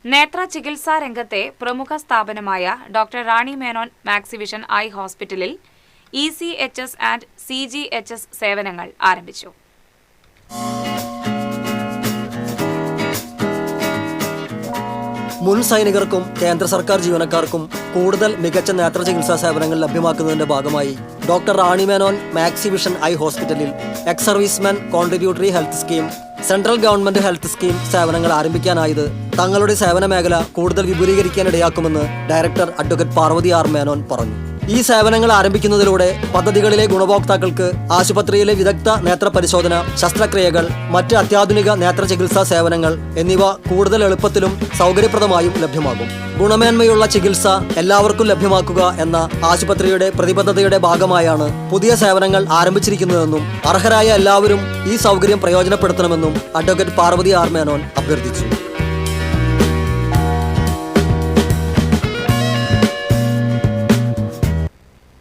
നേത്ര ചികിത്സാ രംഗത്തെ പ്രമുഖ സ്ഥാപനമായ doctor Rani Menon Maxivision eye ഹോസ്പിറ്റലിൽ ECHS ആൻഡ് CGHS സേവനങ്ങൾ ആരംഭിച്ചു. മുൻ സൈനികർക്കും കേന്ദ്ര സർക്കാർ ജീവനക്കാർക്കും കൂടുതൽ മികച്ച നേത്ര ചികിത്സാ സേവനങ്ങൾ ലഭ്യമാക്കുന്നതിന്റെ ഭാഗമായി doctor Rani Menon Maxivision eye ഹോസ്പിറ്റലിൽ ex servicemen contributory health scheme, central government health scheme സേവനങ്ങൾ ആരംഭിക്കാനായത് തങ്ങളുടെ സേവന മേഖല കൂടുതൽ വിപുലീകരിക്കാനിടയാക്കുമെന്ന് director advocate Parvathy R Menon പറഞ്ഞു. ഈ സേവനങ്ങൾ ആരംഭിക്കുന്നതിലൂടെ പദ്ധതികളിലെ ഗുണഭോക്താക്കൾക്ക് ആശുപത്രിയിലെ വിദഗ്ധ നേത്ര പരിശോധന, ശസ്ത്രക്രിയകൾ, മറ്റ് അത്യാധുനിക നേത്ര ചികിത്സാ സേവനങ്ങൾ എന്നിവ കൂടുതൽ എളുപ്പത്തിലും സൗകര്യപ്രദമായും ലഭ്യമാകും. ഗുണമേന്മയുള്ള ചികിത്സ എല്ലാവർക്കും ലഭ്യമാക്കുക എന്ന ആശുപത്രിയുടെ പ്രതിബദ്ധതയുടെ ഭാഗമായാണ് പുതിയ സേവനങ്ങൾ ആരംഭിച്ചിരിക്കുന്നതെന്നും അർഹരായ എല്ലാവരും ഈ സൗകര്യം പ്രയോജനപ്പെടുത്തണമെന്നും അഡ്വക്കേറ്റ് പാർവതി ആർ മേനോൻ അഭ്യർത്ഥിച്ചു.